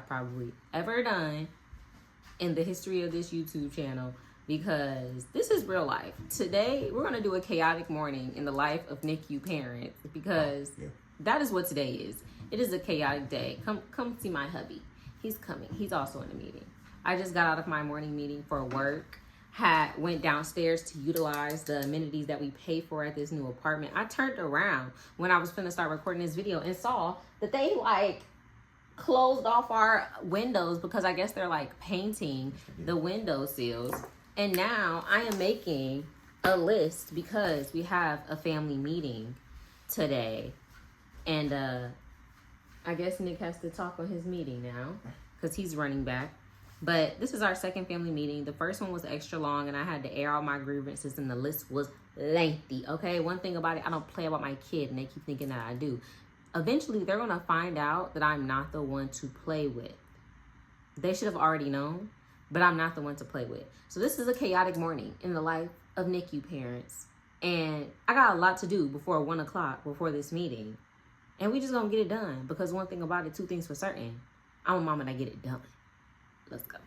I've probably ever done in the history of this YouTube channel, because this is real life. Today, we're gonna do a chaotic morning in the life of NICU parents, because that is what today is. It is a chaotic day. Come see my hubby. He's coming. He's also in a meeting. I just got out of my morning meeting for work. Went downstairs to utilize the amenities that we pay for at this new apartment. I turned around when I was finna start recording this video and saw that they like closed off our windows, because I guess they're like painting the window sills. And now I am making a list because we have a family meeting today. And I guess Nick has to talk on his meeting now because he's running back. But this is our second family meeting. The first one was extra long and I had to air all my grievances and the list was lengthy, okay? One thing about it, I don't play about my kid and they keep thinking that I do. Eventually, they're gonna find out that I'm not the one to play with. They should have already known, but I'm not the one to play with. So this is a chaotic morning in the life of NICU parents. And I got a lot to do before 1 o'clock, before this meeting. And we just gonna get it done, because one thing about it, two things for certain. I'm a mom and I get it done. Let's go.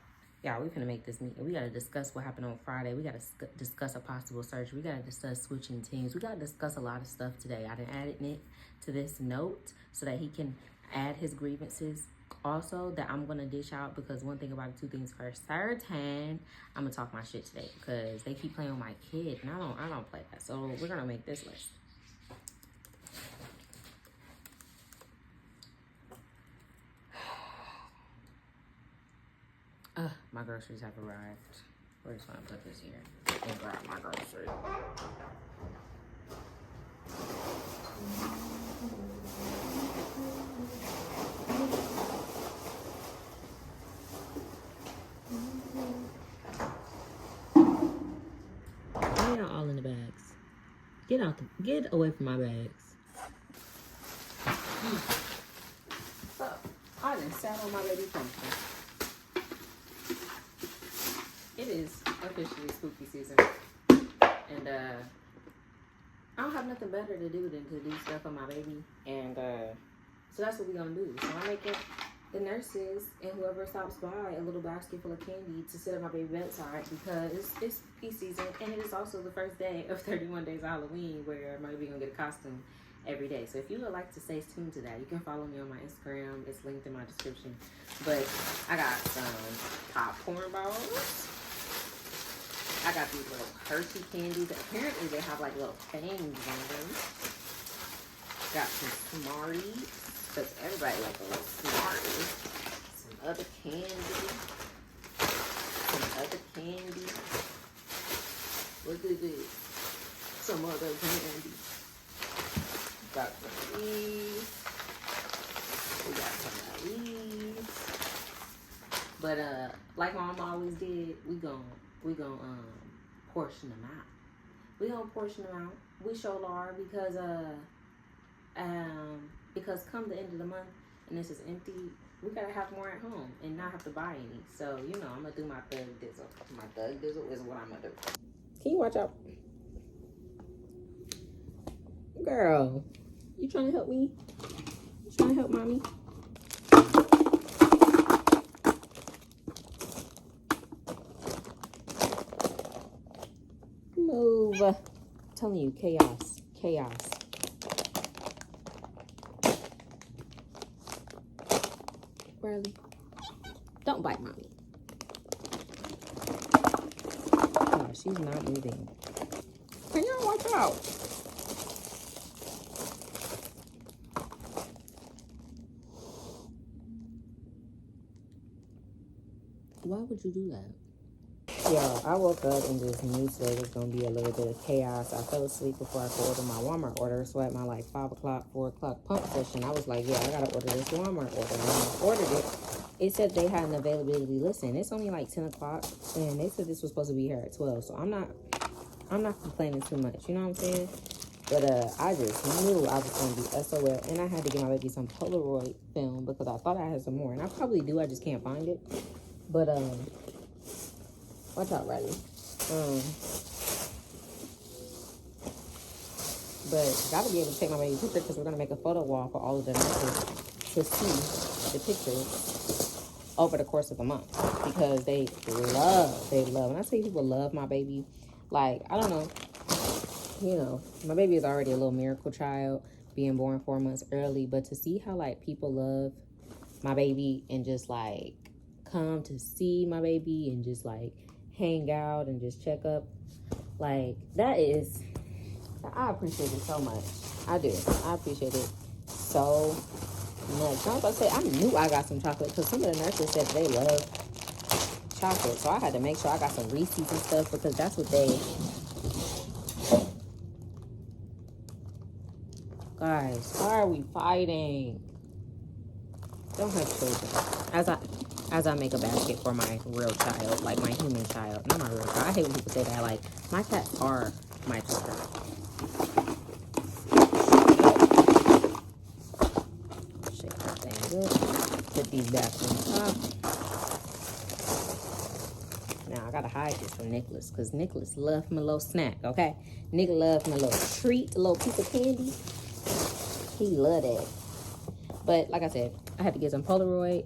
Yeah, we finna make this meeting. We gotta discuss what happened on Friday. We gotta discuss a possible surgery. We gotta discuss switching teams. We gotta discuss a lot of stuff today. I done added Nick to this note so that he can add his grievances. Also, that I'm gonna dish out, because one thing about it, two things for certain. I'm gonna talk my shit today because they keep playing with my kid, and I don't play that. So we're gonna make this list. My groceries have arrived. We're just gonna put this here and grab my groceries. Why y'all all in the bags? Get away from my bags. So I done sat on my baby pumpkin. It is officially spooky season, and I don't have nothing better to do than to do stuff on my baby, and so that's what we're gonna do. So I'm making the nurses and whoever stops by a little basket full of candy to sit at my baby bedside, because it's spooky season, and it is also the first day of 31 days of Halloween, where my baby gonna get a costume every day. So if you would like to stay tuned to that, you can follow me on my Instagram. It's linked in my description. But I got some popcorn balls. I got these little Hershey candies. Apparently they have like little fangs on them. Got some Smarties, because everybody like a little Smartie. Some other candy. Look at this. Some other candy. Got some of these. We got some of these. But like my mom always did, we gon' portion them out. We gonna portion them out. We sure are, because come the end of the month and this is empty, we gotta have more at home and not have to buy any. So you know, I'm gonna do my thug dizzle. My thug dizzle is what I'm gonna do. Can you watch out, girl? You trying to help me? You trying to help mommy? Move. I'm telling you, chaos. Riley, don't bite mommy. Oh, she's not moving. Can y'all watch out? Why would you do that? Yeah, I woke up and just knew today was going to be a little bit of chaos. I fell asleep before I could order my Walmart order. So at my like 5 o'clock, 4 o'clock pump session, I was like, yeah, I got to order this Walmart order. And when I ordered it, it said they had an availability list. And it's only like 10 o'clock. And they said this was supposed to be here at 12. So I'm not complaining too much. You know what I'm saying? But I just knew I was going to be SOL. And I had to get my baby some Polaroid film because I thought I had some more. And I probably do. I just can't find it. But, watch out, Riley. But gotta be able to take my baby picture because we're gonna make a photo wall for all of the nurses to see the pictures. over the course of a month because they love, when I say people love my baby, like, I don't know, you know, my baby is already a little miracle child being born 4 months early, but to see how like people love my baby and just like come to see my baby and just like hang out and just check up, like that is, I appreciate it so much. I do. I appreciate it so much. I was about to say, I knew I got some chocolate because some of the nurses said they love chocolate, so I had to make sure I got some Reese's and stuff because that's what they. Guys, why are we fighting? Don't have children. As I make a basket for my real child, like my human child, not my real child. I hate when people say that. Like, my cats are my children. Shake that thing good. Put these back on top. Now I gotta hide this from Nicholas because Nicholas loves my little snack. Okay, Nick loves my little treat, a little piece of candy. He love that. But like I said, I had to get some Polaroid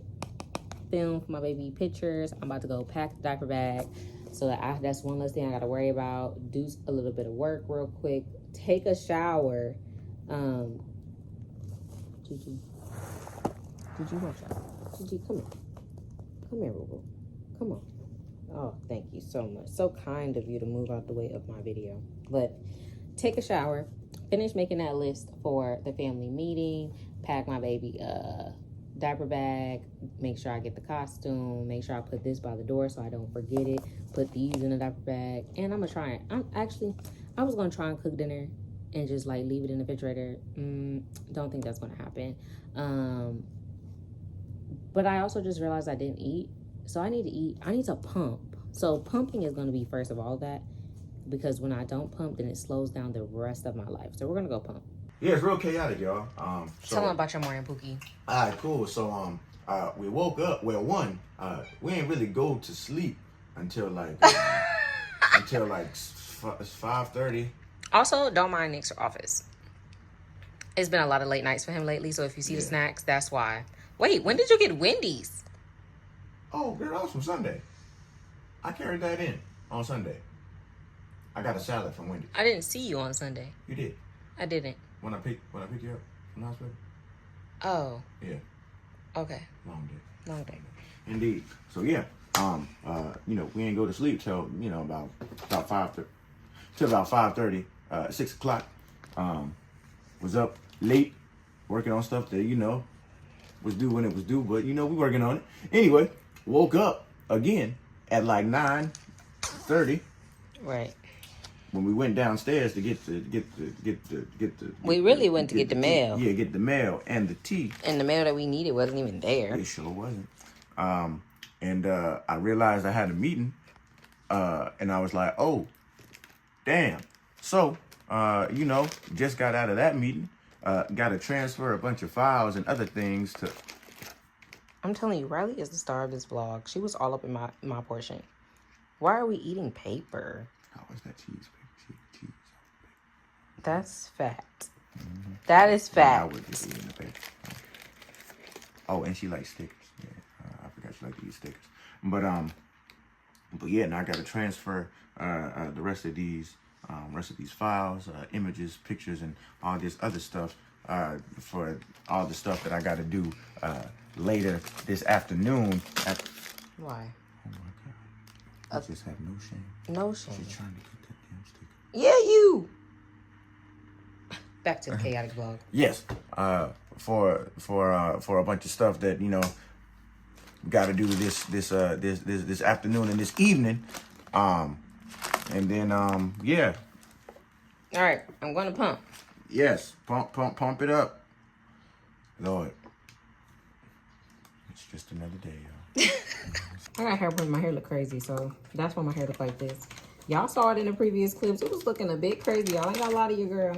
film for my baby pictures. I'm about to go pack the diaper bag so that that's one less thing I got to worry about. Do a little bit of work real quick. Take a shower. Gigi, watch out. Gigi, come here. Come here, Boo. Come on. Oh, thank you so much. So kind of you to move out the way of my video. But take a shower. Finish making that list for the family meeting. Pack my baby diaper bag. Make sure I get the costume. Make sure I put this by the door so I don't forget it. Put these in the diaper bag. And I'm going to try it. I was going to try and cook dinner and just like leave it in the refrigerator. Don't think that's going to happen. But I also just realized I didn't eat. So I need to eat. I need to pump. So pumping is going to be first of all that. Because when I don't pump, then it slows down the rest of my life. So we're going to go pump. Yeah, it's real chaotic, y'all. Tell them about your morning, Pookie. All right, cool. So, we woke up. Well, we didn't really go to sleep until like 5:30. Also, don't mind Nick's office. It's been a lot of late nights for him lately. So if you see the snacks, that's why. Wait, when did you get Wendy's? Oh, girl, that was from Sunday. I carried that in on Sunday. I got a salad from Wendy's. I didn't see you on Sunday. You did. I didn't. When I picked you up from the hospital. Oh. Yeah. Okay. Long day. Indeed. So yeah. We didn't go to sleep till about 5:30. Till about 5:30. 6 o'clock. Was up late working on stuff that was due when it was due, but we working on it. Anyway, woke up again at like 9:30. Right. When we went downstairs to get the we really went to get the mail. Yeah, get the mail and the tea. And the mail that we needed wasn't even there. It sure wasn't. And I realized I had a meeting. And I was like, oh, damn. So, just got out of that meeting. Got to transfer a bunch of files and other things to. I'm telling you, Riley is the star of this vlog. She was all up in my portion. Why are we eating paper? How is that cheese? Cheese. That's fat. Mm-hmm. That is fat. I would just eat in the paper. Oh, and she likes stickers. Yeah, I forgot she liked to eat stickers. But yeah, now I got to transfer the rest of these files, images, pictures, and all this other stuff for all the stuff that I got to do later this afternoon. Why? Oh my God! I just have no shame. No shame. She's trying to get that damn sticker. Yeah, you. Back to the chaotic vlog. Yes. For a bunch of stuff that got to do this afternoon and this evening, and then yeah. All right, I'm gonna pump. Yes, pump it up, Lord. It's just another day, y'all. I got hair, but my hair look crazy, so that's why my hair look like this. Y'all saw it in the previous clips. It was looking a bit crazy. Y'all ain't got a lot of your girl.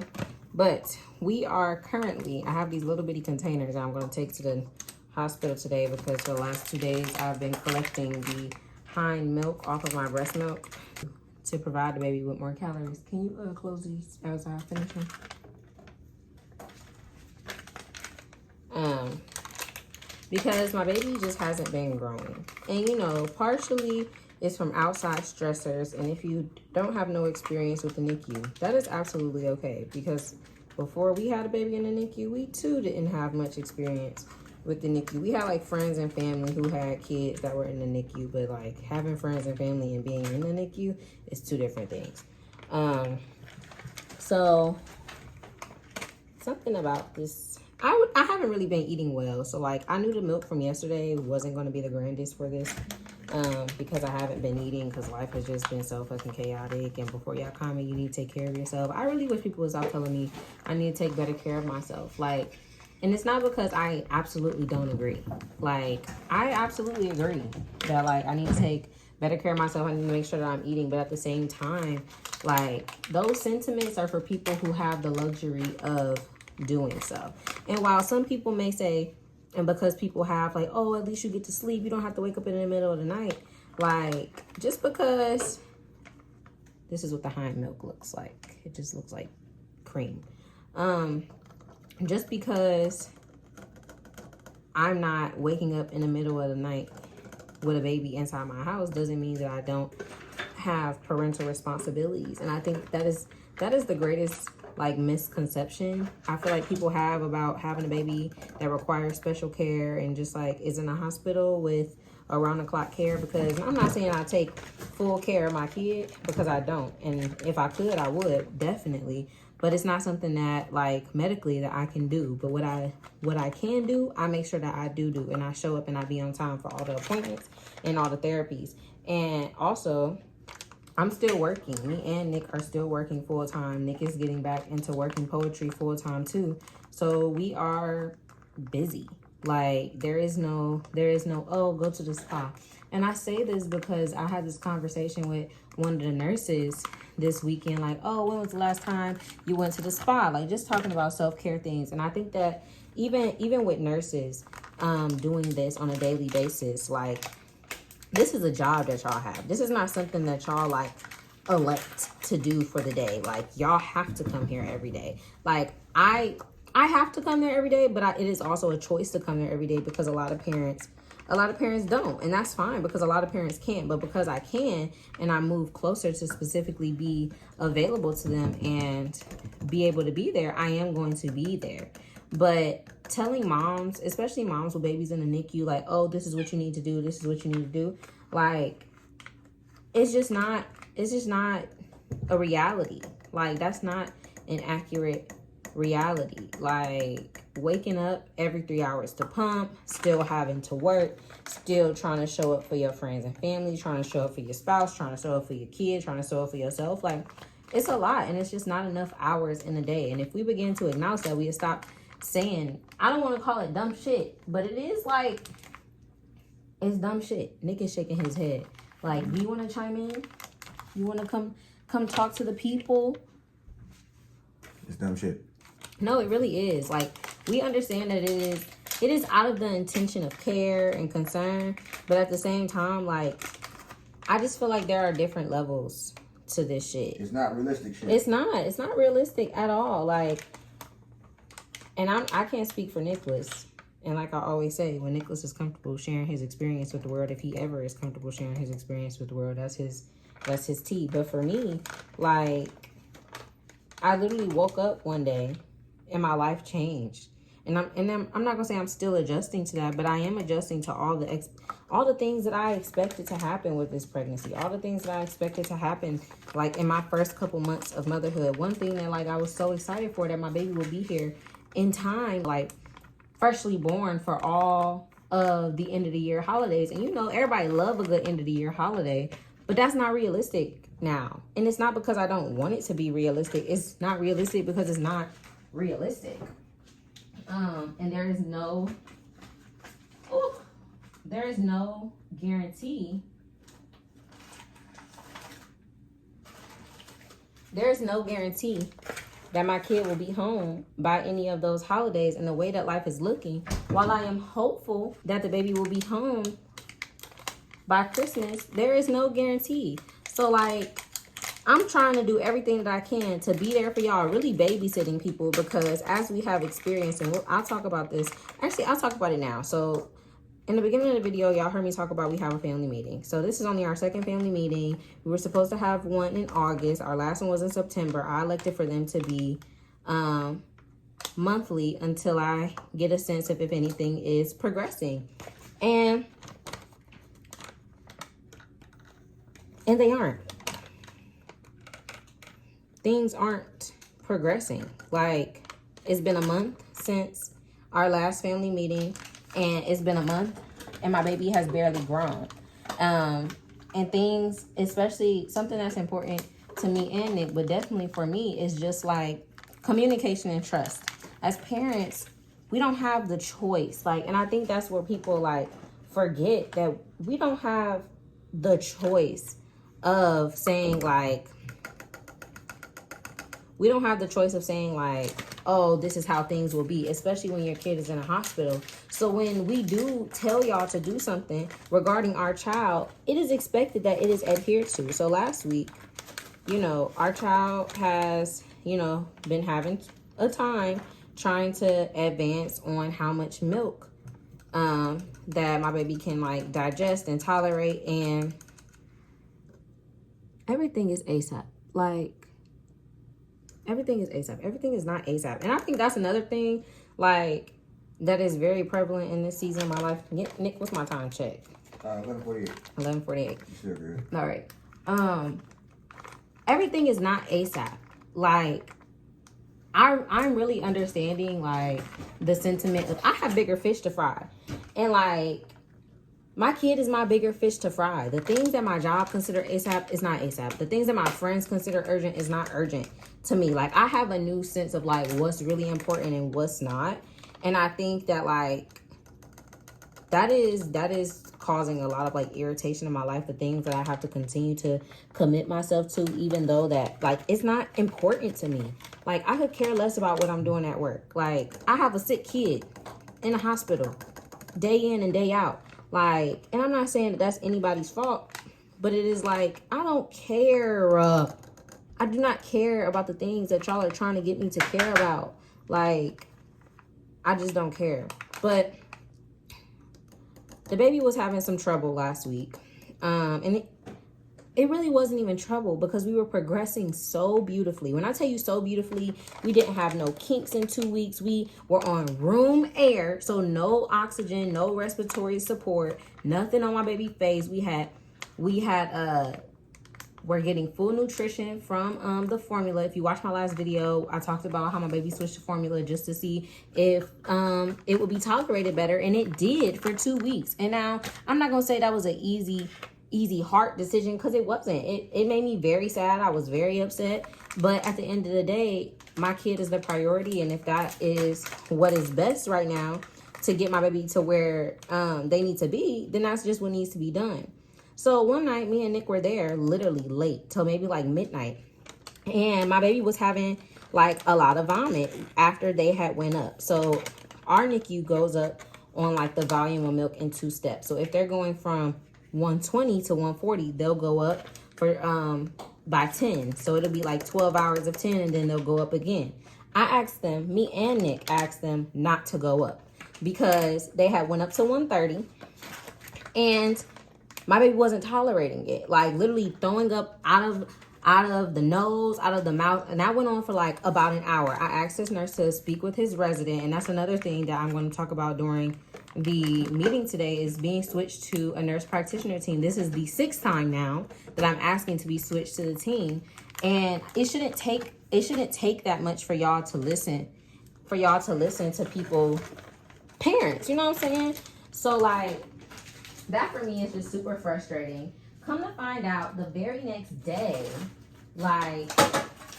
But we are currently, I have these little bitty containers I'm going to take to the hospital today because for the last 2 days I've been collecting the hind milk off of my breast milk to provide the baby with more calories. Can you close these as I finish them? because my baby just hasn't been growing. And, you know, partially it's from outside stressors. And if you don't have no experience with the NICU, that is absolutely okay. Because before we had a baby in the NICU, we too didn't have much experience with the NICU. We had like friends and family who had kids that were in the NICU, but like having friends and family and being in the NICU is two different things. So something about this, I haven't really been eating well. So like I knew the milk from yesterday wasn't going to be the grandest for this, because I haven't been eating, because life has just been so fucking chaotic. And before y'all comment, you need to take care of yourself. I really wish people would stop telling me I need to take better care of myself. Like, and it's not because I absolutely don't agree. Like, I absolutely agree that, like, I need to take better care of myself. I need to make sure that I'm eating. But at the same time, like, those sentiments are for people who have the luxury of doing so. And while some people may say, and because people have, like, oh, at least you get to sleep, you don't have to wake up in the middle of the night. Like, just because this is what the hind milk looks like. It just looks like cream. Just because I'm not waking up in the middle of the night with a baby inside my house doesn't mean that I don't have parental responsibilities. And I think that is the greatest, like, misconception I feel like people have about having a baby that requires special care and just like is in a hospital with around the clock care. Because I'm not saying I take full care of my kid, because I don't. And if I could, I would definitely. But it's not something that, like, medically that I can do. But what I can do, I make sure that I do. And I show up and I be on time for all the appointments and all the therapies. And also, I'm still working. Me and Nick are still working full time. Nick is getting back into working poetry full time too. So we are busy. Like, there is no, oh, go to the spa. And I say this because I had this conversation with one of the nurses this weekend, like, oh, when was the last time you went to the spa? Like, just talking about self-care things. And I think that even with nurses doing this on a daily basis, like, this is a job that y'all have. This is not something that y'all, like, elect to do for the day. Like, y'all have to come here every day. Like, I have to come there every day, but it is also a choice to come there every day, because a lot of parents don't. And that's fine, because a lot of parents can't. But because I can, and I move closer to specifically be available to them and be able to be there, I am going to be there. But telling moms, especially moms with babies in the NICU, like, oh, this is what you need to do, this is what you need to do, like, it's just not a reality. Like, that's not an accurate reality. Like, waking up every 3 hours to pump, still having to work, still trying to show up for your friends and family, trying to show up for your spouse, trying to show up for your kids, trying to show up for yourself. Like, it's a lot, and it's just not enough hours in a day. And if we begin to acknowledge that, we stop saying, I don't want to call it dumb shit, but it is, like, it's dumb shit. Nick is shaking his head. Like, do you want to chime in? You want to come talk to the people? It's dumb shit. No, it really is. Like, we understand that it is out of the intention of care and concern, but at the same time, like, I just feel like there are different levels to this shit. It's not realistic shit. It's not realistic at all. Like, and I can't speak for Nicholas. And like I always say, when Nicholas is comfortable sharing his experience with the world, if he ever is comfortable sharing his experience with the world, that's his tea. But for me, like, I literally woke up one day and my life changed. And I'm not gonna say I'm still adjusting to that, but I am adjusting to all the things that I expected to happen with this pregnancy, all the things that I expected to happen, like, in my first couple months of motherhood. One thing that, like, I was so excited for, that my baby will be here in time, like, freshly born for all of the end of the year holidays. And you know, everybody love a good end of the year holiday, but that's not realistic now. And it's not because I don't want it to be realistic. It's not realistic because it's not realistic. And there is no guarantee. There's no guarantee that my kid will be home by any of those holidays. And the way that life is looking, while I am hopeful that the baby will be home by Christmas, there is no guarantee. So, like, I'm trying to do everything that I can to be there for y'all, really babysitting people, because as we have experience, and I'll talk about this. Actually, I'll talk about it now. So in the beginning of the video, y'all heard me talk about we have a family meeting. So this is only our second family meeting. We were supposed to have one in August. Our last one was in September. I elected for them to be monthly until I get a sense of if anything is progressing. And they aren't. Things aren't progressing. Like, it's been a month since our last family meeting, and it's been a month and my baby has barely grown. And things, especially something that's important to me and Nick, but definitely for me, is just like communication and trust. As parents, we don't have the choice. Like, and I think that's where people like forget that we don't have the choice of saying like, oh, this is how things will be, especially when your kid is in a hospital. So when we do tell y'all to do something regarding our child, it is expected that it is adhered to. So last week, you know, our child has, you know, been having a time trying to advance on how much milk that my baby can like digest and tolerate, and everything is ASAP. Like, everything is ASAP. Everything is not ASAP. And I think that's another thing, like, that is very prevalent in this season of my life. Nick, what's my time check? 11:48. 11:48. You still good? All right. Everything is not ASAP. Like, I'm really understanding, like, the sentiment of I have bigger fish to fry. And, like, my kid is my bigger fish to fry. The things that my job consider ASAP is not ASAP. The things that my friends consider urgent is not urgent to me. Like, I have a new sense of like what's really important and what's not. And I think that like that is causing a lot of like irritation in my life. The things that I have to continue to commit myself to, even though that like it's not important to me. Like, I could care less about what I'm doing at work. Like, I have a sick kid in a hospital day in and day out. Like, and I'm not saying that that's anybody's fault, but it is like, I don't care. I do not care about the things that y'all are trying to get me to care about. Like, I just don't care. But the baby was having some trouble last week. And it really wasn't even trouble because we were progressing so beautifully. When I tell you so beautifully, we didn't have no kinks in 2 weeks. We were on room air, so no oxygen, no respiratory support, nothing on my baby's face. We're getting full nutrition from the formula. If you watch my last video, I talked about how my baby switched to formula just to see if it would be tolerated better, and it did for 2 weeks. And now I'm not gonna say that was an easy heart decision, because it wasn't. It made me very sad. I was very upset, but at the end of the day, my kid is the priority, and if that is what is best right now to get my baby to where they need to be, then that's just what needs to be done. So one night, me and Nick were there literally late till maybe like midnight, and my baby was having like a lot of vomit after they had went up. So our NICU goes up on like the volume of milk in 2 steps. So if they're going from 120 to 140, they'll go up for by 10. So it'll be like 12 hours of 10, and then they'll go up again. I asked them, me and Nick asked them not to go up because they had went up to 130, and my baby wasn't tolerating it. Like, literally throwing up out of the nose, out of the mouth. And that went on for like about an hour. I asked this nurse to speak with his resident, and that's another thing that I'm going to talk about during the meeting today, is being switched to a nurse practitioner team. This is the 6th time now that I'm asking to be switched to the team, and it shouldn't take that much for y'all to listen to people, parents, you know what I'm saying? So like, that for me is just super frustrating. Come to find out, the very next day, like,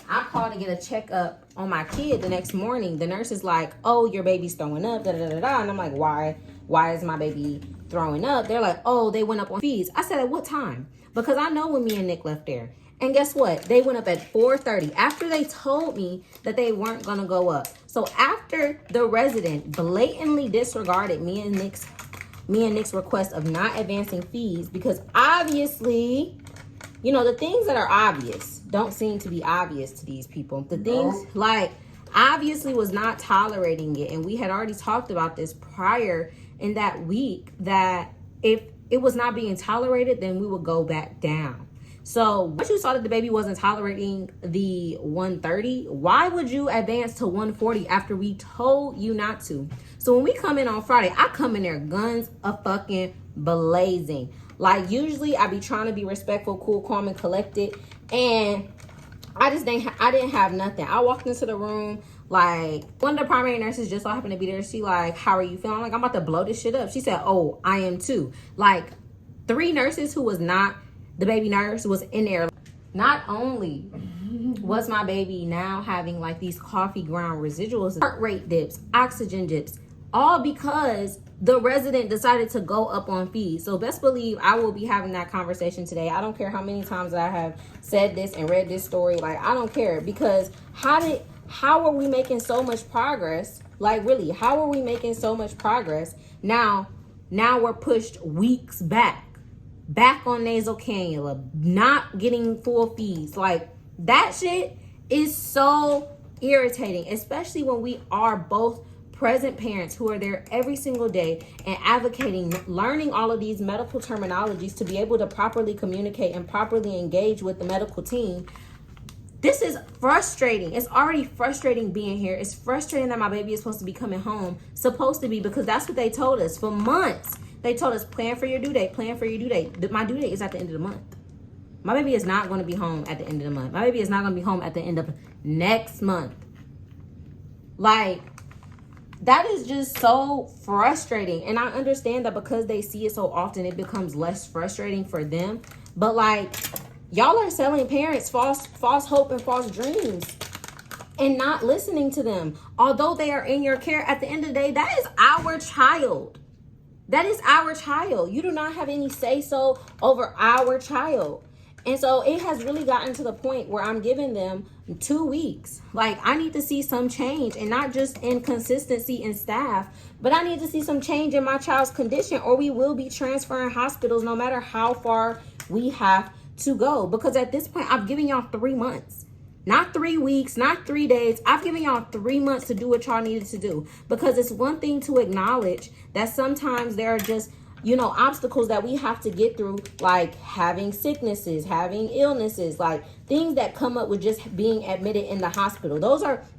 I called to get a checkup on my kid the next morning. The nurse is like, oh, your baby's throwing up, da da da da. And I'm like, why is my baby throwing up? They're like, oh, they went up on feeds. I said, at what time? Because I know when me and Nick left there. And guess what? They went up at 4:30 after they told me that they weren't gonna go up. So after the resident blatantly disregarded me and Nick's request of not advancing fees, because obviously, you know, the things that are obvious don't seem to be obvious to these people. The things like obviously was not tolerating it, and we had already talked about this prior in that week that if it was not being tolerated, then we would go back down. So once you saw that the baby wasn't tolerating the 130, why would you advance to 140 after we told you not to? So when we come in on Friday, I come in there guns a fucking blazing. Like, usually I be trying to be respectful, cool, calm, and collected, and I didn't have nothing. I walked into the room, like, one of the primary nurses just so happened to be there. She like, how are you feeling? I'm like, I'm about to blow this shit up. She said, oh, I am too. Like, 3 nurses who was not the baby nurse was in there. Not only was my baby now having like these coffee ground residuals, heart rate dips, oxygen dips, all because the resident decided to go up on fees. So best believe I will be having that conversation today. I don't care how many times I have said this and read this story. Like, I don't care, because how are we making so much progress? Like, really, how are we making so much progress? Now we're pushed weeks back on nasal cannula, not getting full fees. Like, that shit is so irritating, especially when we are both present parents who are there every single day and advocating, learning all of these medical terminologies to be able to properly communicate and properly engage with the medical team. This is frustrating. It's already frustrating being here. It's frustrating that my baby is supposed to be coming home, supposed to be, because that's what they told us for months. They told us, plan for your due date, plan for your due date. My due date is at the end of the month. My baby is not going to be home at the end of the month. My baby is not going to be home at the end of next month. Like, that is just so frustrating. And I understand that because they see it so often, it becomes less frustrating for them. But like, y'all are selling parents false hope and false dreams and not listening to them. Although they are in your care, at the end of the day, that is our child. That is our child. You do not have any say-so over our child. And so it has really gotten to the point where I'm giving them 2 weeks. Like, I need to see some change, and not just in consistency in staff, but I need to see some change in my child's condition, or we will be transferring hospitals no matter how far we have to go. Because at this point, I've given y'all 3 months. Not 3 weeks, not 3 days. I've given y'all 3 months to do what y'all needed to do. Because it's one thing to acknowledge that sometimes there are just, obstacles that we have to get through, like having sicknesses, having illnesses, like things that come up with just being admitted in the hospital.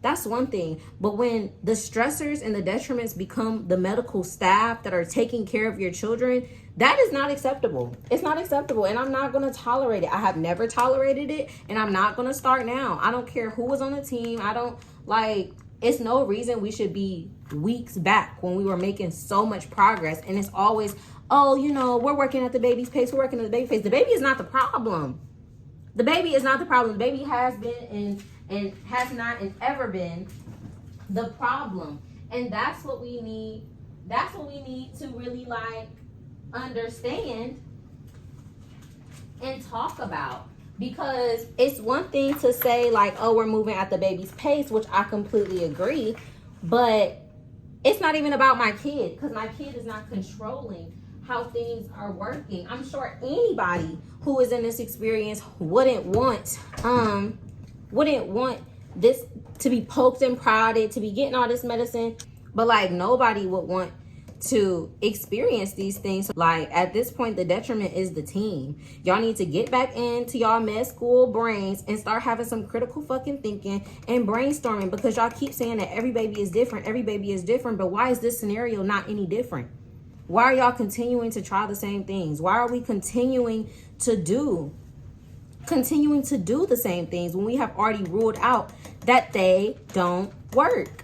That's one thing. But when the stressors and the detriments become the medical staff that are taking care of your children, that is not acceptable. It's not acceptable, and I'm not going to tolerate it. I have never tolerated it, and I'm not going to start now. I don't care who was on the team. It's no reason we should be weeks back when we were making so much progress. And it's always, we're working at the baby's pace. We're working at the baby's pace. The baby is not the problem. The baby is not the problem. The baby has been and has not and ever been the problem. And that's what we need. That's what we need to really understand and talk about. Because it's one thing to say we're moving at the baby's pace, which I completely agree, but it's not even about my kid, because my kid is not controlling how things are working. I'm sure anybody who is in this experience wouldn't want this to be poked and prodded, to be getting all this medicine, but nobody would want to experience these things. At this point, the detriment is the team. Y'all need to get back into y'all med school brains and start having some critical fucking thinking and brainstorming, because y'all keep saying that every baby is different, but why is this scenario not any different? Why are y'all continuing to try the same things? Why are we continuing to do the same things when we have already ruled out that they don't work?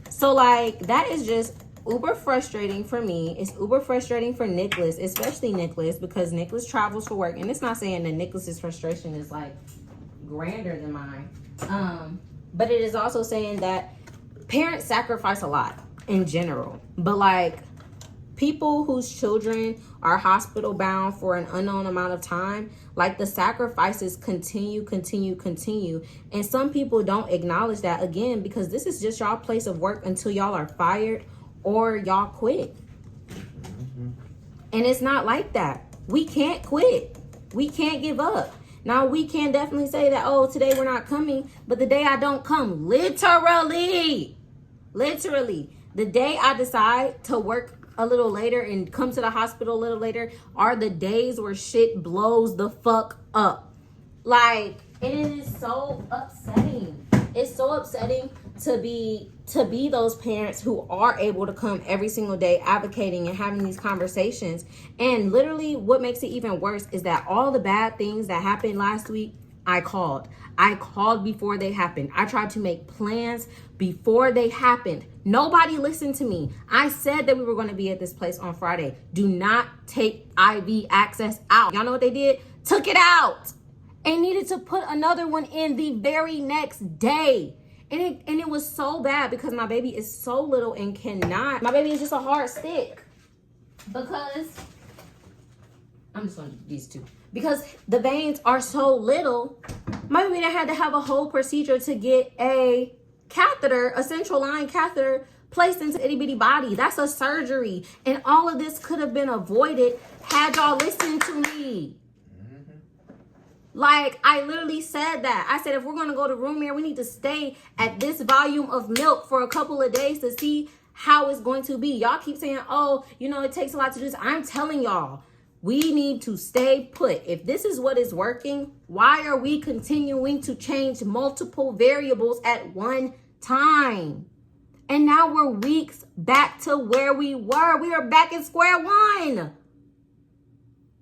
So that is just uber frustrating for me. It's uber frustrating for Nicholas, especially Nicholas, because Nicholas travels for work. And it's not saying that Nicholas's frustration is grander than mine. But it is also saying that parents sacrifice a lot in general. But people whose children are hospital bound for an unknown amount of time, the sacrifices continue. And some people don't acknowledge that, again, because this is just y'all place of work until y'all are fired or y'all quit. And it's not like that. We can't quit. We can't give up. Now, we can definitely say that, today we're not coming, but the day I don't come, literally, the day I decide to work a little later and come to the hospital a little later are the days where shit blows the fuck up. Like, it is so upsetting. It's so upsetting to be those parents who are able to come every single day advocating and having these conversations. And literally what makes it even worse is that all the bad things that happened last week, I called before they happened. I tried to make plans before they happened. Nobody listened to me. I said that we were going to be at this place on Friday. Do not take IV access out. Y'all know what they did? Took it out and needed to put another one in the very next day. And it was so bad because my baby is so little and cannot. My baby is just a hard stick. Because I'm just going to do these two. Because the veins are so little, my baby had to have a whole procedure to get a catheter, a central line catheter, placed into itty bitty body. That's a surgery. And all of this could have been avoided had y'all listened to me. Like, I literally said that. I said, if we're going to go to room air, we need to stay at this volume of milk for a couple of days to see how it's going to be. Y'all keep saying, oh, you know, it takes a lot to do this. I'm telling y'all, we need to stay put. If this is what is working, why are we continuing to change multiple variables at one time? And now we're weeks back to where we were. We are back at square one.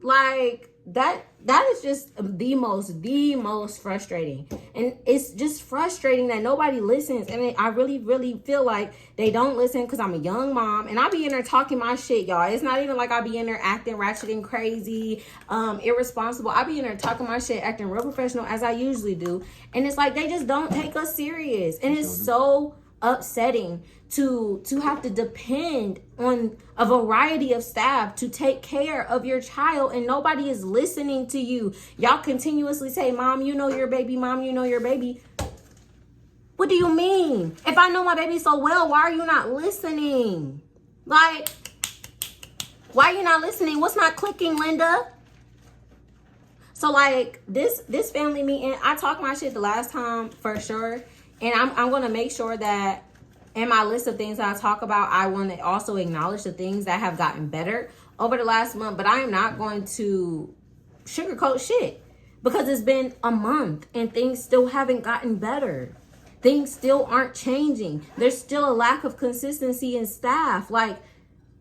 Like, that is just the most frustrating. And it's just frustrating that nobody listens. And I really, really feel like they don't listen because I'm a young mom and I be in there talking my shit, y'all. It's not even like I be in there acting ratchet and crazy, irresponsible. I be in there talking my shit, acting real professional as I usually do. And it's like they just don't take us serious. And it's so upsetting to have to depend on a variety of staff to take care of your child and nobody is listening to you. Y'all continuously say, Mom, you know your baby. Mom, you know your baby. What do you mean? If I know my baby so well, why are you not listening? Like, why are you not listening? What's not clicking, Linda? So like this family meeting, I talked my shit the last time for sure. And I'm going to make sure that in my list of things that I talk about, I want to also acknowledge the things that have gotten better over the last month. But I am not going to sugarcoat shit because it's been a month and things still haven't gotten better. Things still aren't changing. There's still a lack of consistency in staff. Like,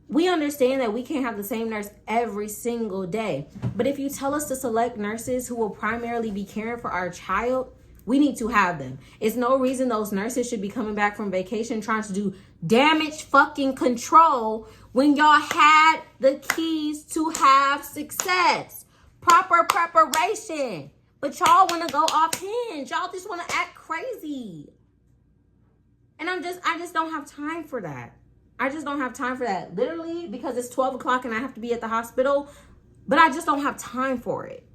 we understand that we can't have the same nurse every single day. But if you tell us to select nurses who will primarily be caring for our child, we need to have them. It's no reason those nurses should be coming back from vacation trying to do damage fucking control when y'all had the keys to have success. Proper preparation. But y'all want to go off hinge. Y'all just want to act crazy. And I just don't have time for that. I just don't have time for that. Literally, because it's 12 o'clock and I have to be at the hospital. But I just don't have time for it.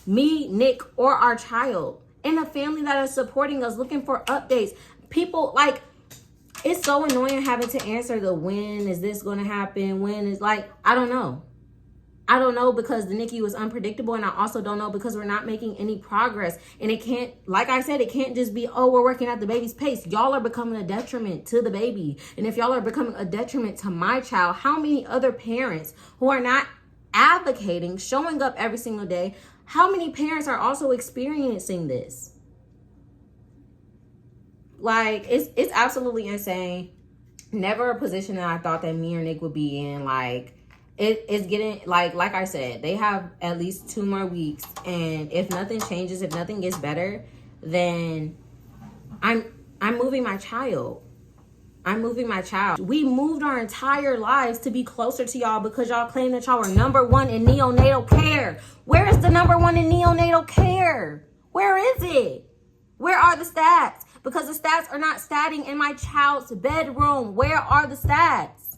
Me, Nick, or our child. And a family that is supporting us, looking for updates. People, like, it's so annoying having to answer the when is this going to happen? When is, like, I don't know. I don't know because the NICU is unpredictable. And I also don't know because we're not making any progress. And it can't, like I said, it can't just be, oh, we're working at the baby's pace. Y'all are becoming a detriment to the baby. And if y'all are becoming a detriment to my child, how many other parents who are not advocating, showing up every single day, how many parents are also experiencing this? Like, it's absolutely insane. Never a position that I thought that me or Nick would be in. Like, it's getting, like I said, they have at least 2 more weeks. And if nothing changes, if nothing gets better, then I'm moving my child. I'm moving my child. We moved our entire lives to be closer to y'all because y'all claim that y'all are #1 in neonatal care. Where is the #1 in neonatal care? Where is it? Where are the stats? Because the stats are not statting in my child's bedroom. Where are the stats?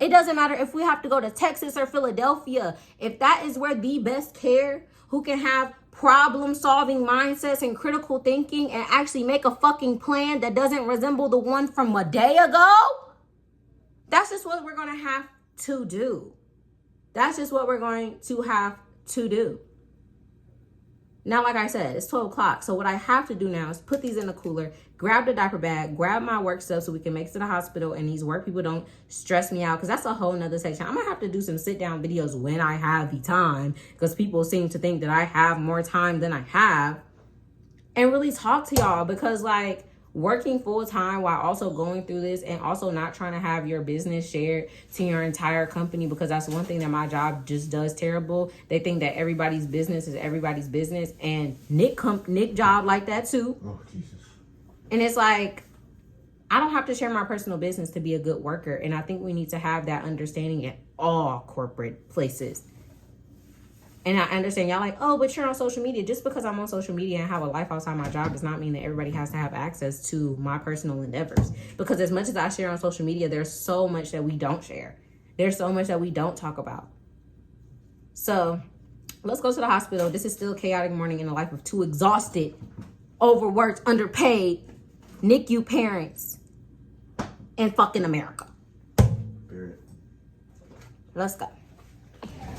It doesn't matter if we have to go to Texas or Philadelphia. If that is where the best care, who can have problem-solving mindsets and critical thinking and actually make a fucking plan that doesn't resemble the one from a day ago, that's just what we're going to have to do. That's just what we're going to have to do. Now, like I said, it's 12 o'clock. So what I have to do now is put these in the cooler, grab the diaper bag, grab my work stuff so we can make it to the hospital and these work people don't stress me out, because that's a whole nother section. I'm going to have to do some sit down videos when I have the time, because people seem to think that I have more time than I have, and really talk to y'all, because like, working full time while also going through this and also not trying to have your business shared to your entire company, because that's one thing that my job just does terrible. They think that everybody's business is everybody's business, and Nick job like that too. Oh, Jesus. And it's like, I don't have to share my personal business to be a good worker, and I think we need to have that understanding at all corporate places. And I understand y'all like, oh, but you're on social media. Just because I'm on social media and have a life outside my job does not mean that everybody has to have access to my personal endeavors. Because as much as I share on social media, there's so much that we don't share. There's so much that we don't talk about. So let's go to the hospital. This is still a chaotic morning in the life of two exhausted, overworked, underpaid NICU parents in fucking America. Period. Let's go.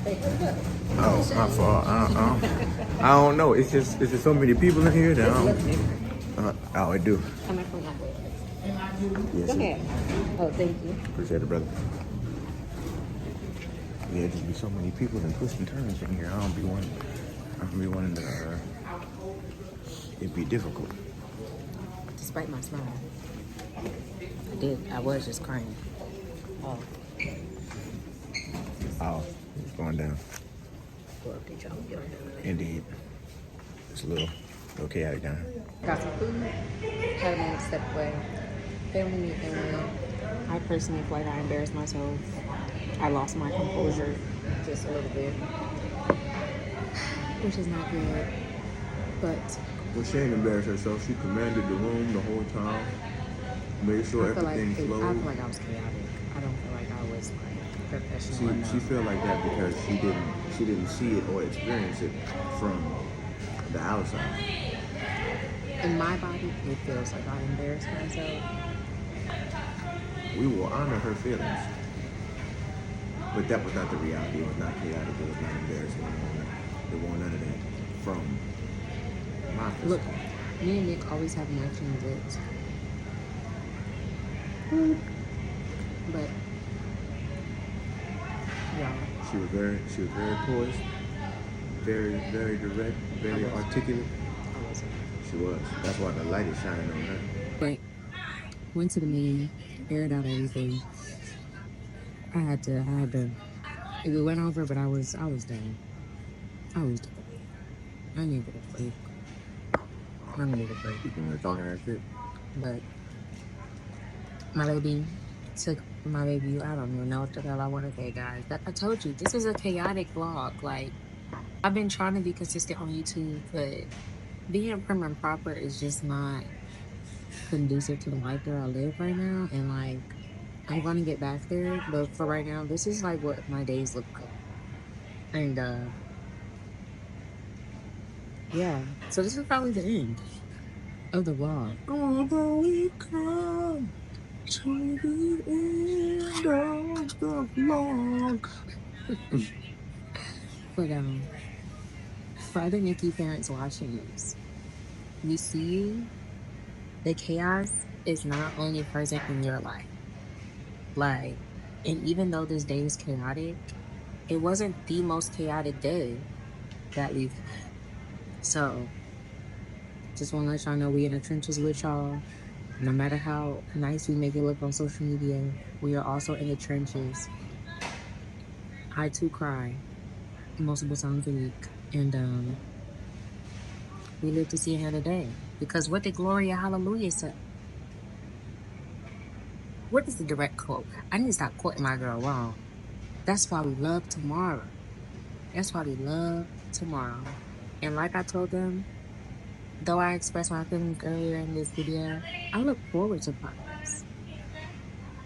Oh, my fault. I don't know. It's just so many people in here that I don't. Oh, I do. Coming from that way. Yes, Go ahead. Oh, thank you. Appreciate it, brother. Yeah, just be so many people and twists and turns in here. I don't be wanting to. It'd be difficult. Despite my smile, I was just crying. Oh. Oh, it's going down. Well, did y'all get on that? Indeed. It's a little chaotic down here. Got some food, had a moment to step away. Family meeting. I personally feel like I embarrassed myself. I lost my composure just a little bit, which is not good. But Well, she ain't embarrassed herself. She commanded the room the whole time. Made sure everything flowed. I feel like I was chaotic. I don't feel like I was like professional. She felt like that because she didn't see it or experience it from the outside. In my body, it feels like I embarrassed myself. We will honor her feelings. But that was not the reality. It was not chaotic. It was not embarrassing. It wasn't none of that from my perspective. Look, me and Nick always have matching lips. But yeah. She was very poised, very direct, very articulate. I wasn't. She was. That's why the light is shining on her. But went to the meeting, aired out everything. I had to. It went over, but I was done. I was done. I needed a break. People were talking that shit. But my baby took my baby. I don't even know what the hell I want to say, guys. I told you, this is a chaotic vlog. Like, I've been trying to be consistent on YouTube, but being prim and proper is just not conducive to the life that I live right now. And like, I'm gonna get back there, but for right now, this is like what my days look like. And yeah, so this is probably the end of the vlog. Although we come to the end of the vlog. But for other NICU parents watching this, we see you. The chaos is not only present in your life. Like, and even though this day is chaotic, it wasn't the most chaotic day that we've had. So, just want to let y'all know we in the trenches with y'all. No matter how nice we make it look on social media, we are also in the trenches. I too cry multiple times a week. And we live to see another day. Because what did Gloria Hallelujah say? What is the direct quote? I need to stop quoting my girl wrong. That's why we love tomorrow. That's why we love tomorrow. And like I told them, though I expressed my feelings earlier in this video, I look forward to progress.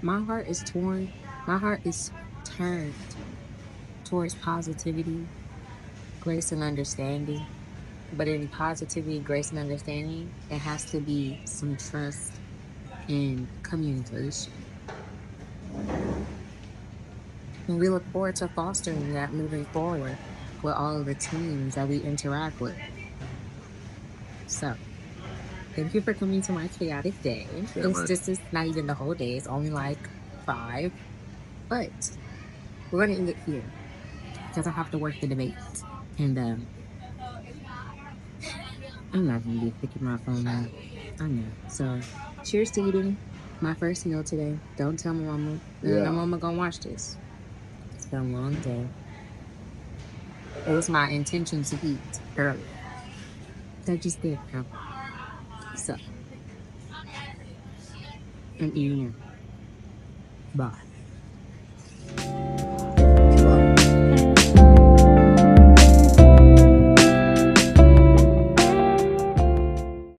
My heart is torn. My heart is turned towards positivity, grace, and understanding. But in positivity, grace, and understanding, it has to be some trust and communication. And we look forward to fostering that moving forward with all of the teams that we interact with. So, thank you for coming to my chaotic day. This is not even the whole day. It's only like 5. But we're going to end it here because I have to work the debate. And I'm not going to be picking my phone up. I know. So, cheers to eating my first meal today. Don't tell my mama. My mama going to watch this. It's been a long day. It was my intention to eat early. I just did. So, I'm eating. Bye.